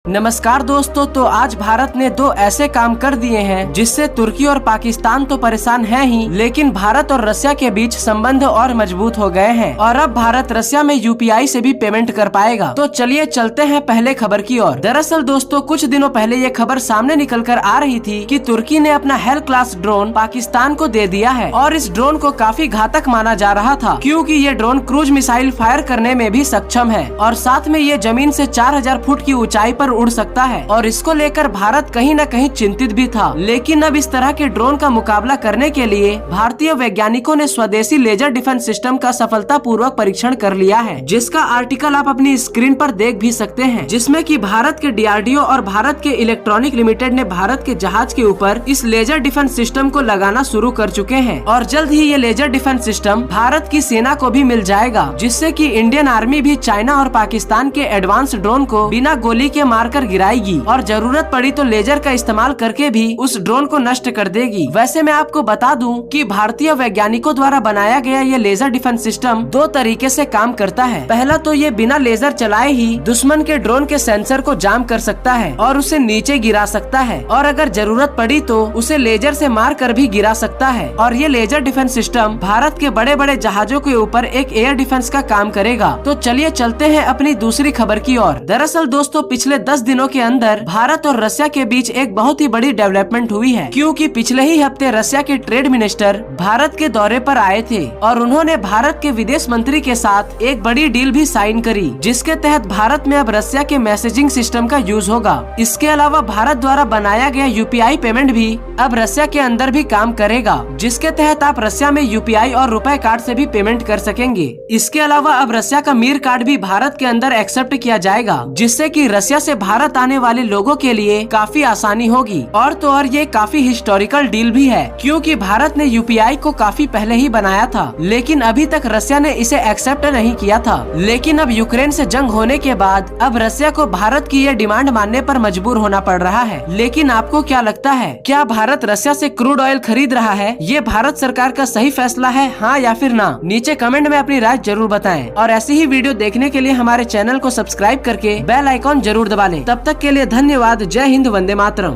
नमस्कार दोस्तों, तो आज भारत ने दो ऐसे काम कर दिए हैं जिससे तुर्की और पाकिस्तान तो परेशान है ही, लेकिन भारत और रसिया के बीच संबंध और मजबूत हो गए हैं और अब भारत रसिया में यूपीआई से भी पेमेंट कर पाएगा। तो चलिए चलते हैं पहले खबर की ओर। दरअसल दोस्तों, कुछ दिनों पहले ये खबर सामने निकल कर आ रही थी कि तुर्की ने अपना हेल क्लास ड्रोन पाकिस्तान को दे दिया है और इस ड्रोन को काफी घातक माना जा रहा था, क्योंकि ये ड्रोन क्रूज मिसाइल फायर करने में भी सक्षम है और साथ में ये जमीन से 4000 फुट की ऊंचाई पर उड़ सकता है और इसको लेकर भारत कहीं न कहीं चिंतित भी था। लेकिन अब इस तरह के ड्रोन का मुकाबला करने के लिए भारतीय वैज्ञानिकों ने स्वदेशी लेजर डिफेंस सिस्टम का सफलतापूर्वक परीक्षण कर लिया है, जिसका आर्टिकल आप अपनी स्क्रीन पर देख भी सकते हैं, जिसमें कि भारत के डीआरडीओ और भारत के इलेक्ट्रॉनिक लिमिटेड ने भारत के जहाज के ऊपर इस लेजर डिफेंस सिस्टम को लगाना शुरू कर चुके हैं और जल्द ही ये लेजर डिफेंस सिस्टम भारत की सेना को भी मिल जाएगा, जिससे कि इंडियन आर्मी भी चाइना और पाकिस्तान के एडवांस ड्रोन को बिना गोली के मारकर गिराएगी और जरूरत पड़ी तो लेजर का इस्तेमाल करके भी उस ड्रोन को नष्ट कर देगी। वैसे मैं आपको बता दूं कि भारतीय वैज्ञानिकों द्वारा बनाया गया ये लेजर डिफेंस सिस्टम दो तरीके से काम करता है। पहला तो ये बिना लेजर चलाए ही दुश्मन के ड्रोन के सेंसर को जाम कर सकता है और उसे नीचे गिरा सकता है, और अगर जरूरत पड़ी तो उसे लेजर से मार कर भी गिरा सकता है। और ये लेजर डिफेंस सिस्टम भारत के बड़े बड़े जहाजों के ऊपर एक एयर डिफेंस का काम करेगा। तो चलिए चलते हैं अपनी दूसरी खबर की ओर। दरअसल दोस्तों, पिछले 10 दिनों के अंदर भारत और रसिया के बीच एक बहुत ही बड़ी डेवलपमेंट हुई है, क्योंकि पिछले ही हफ्ते रसिया के ट्रेड मिनिस्टर भारत के दौरे पर आए थे और उन्होंने भारत के विदेश मंत्री के साथ एक बड़ी डील भी साइन करी, जिसके तहत भारत में अब रसिया के मैसेजिंग सिस्टम का यूज होगा। इसके अलावा भारत द्वारा बनाया गया यूपीआई पेमेंट भी अब रसिया के अंदर भी काम करेगा, जिसके तहत आप रसिया में यूपीआई और रुपए कार्ड से भी पेमेंट कर सकेंगे। इसके अलावा अब रसिया का मीर कार्ड भी भारत के अंदर एक्सेप्ट किया जाएगा, जिससे कि रसिया से भारत आने वाले लोगों के लिए काफी आसानी होगी। और तो और ये काफी हिस्टोरिकल डील भी है, क्योंकि भारत ने यूपीआई को काफी पहले ही बनाया था, लेकिन अभी तक रसिया ने इसे एक्सेप्ट नहीं किया था। लेकिन अब यूक्रेन से जंग होने के बाद अब रसिया को भारत की ये डिमांड मानने पर मजबूर होना पड़ रहा है। लेकिन आपको क्या लगता है, क्या भारत रसिया से क्रूड ऑयल खरीद रहा है? ये भारत सरकार का सही फैसला है, हाँ या फिर ना? नीचे कमेंट में अपनी राय जरूर बताएं और ऐसी ही वीडियो देखने के लिए हमारे चैनल को सब्सक्राइब करके बेल आइकॉन जरूर दबा लें। तब तक के लिए धन्यवाद। जय हिंद, वंदे मातरम।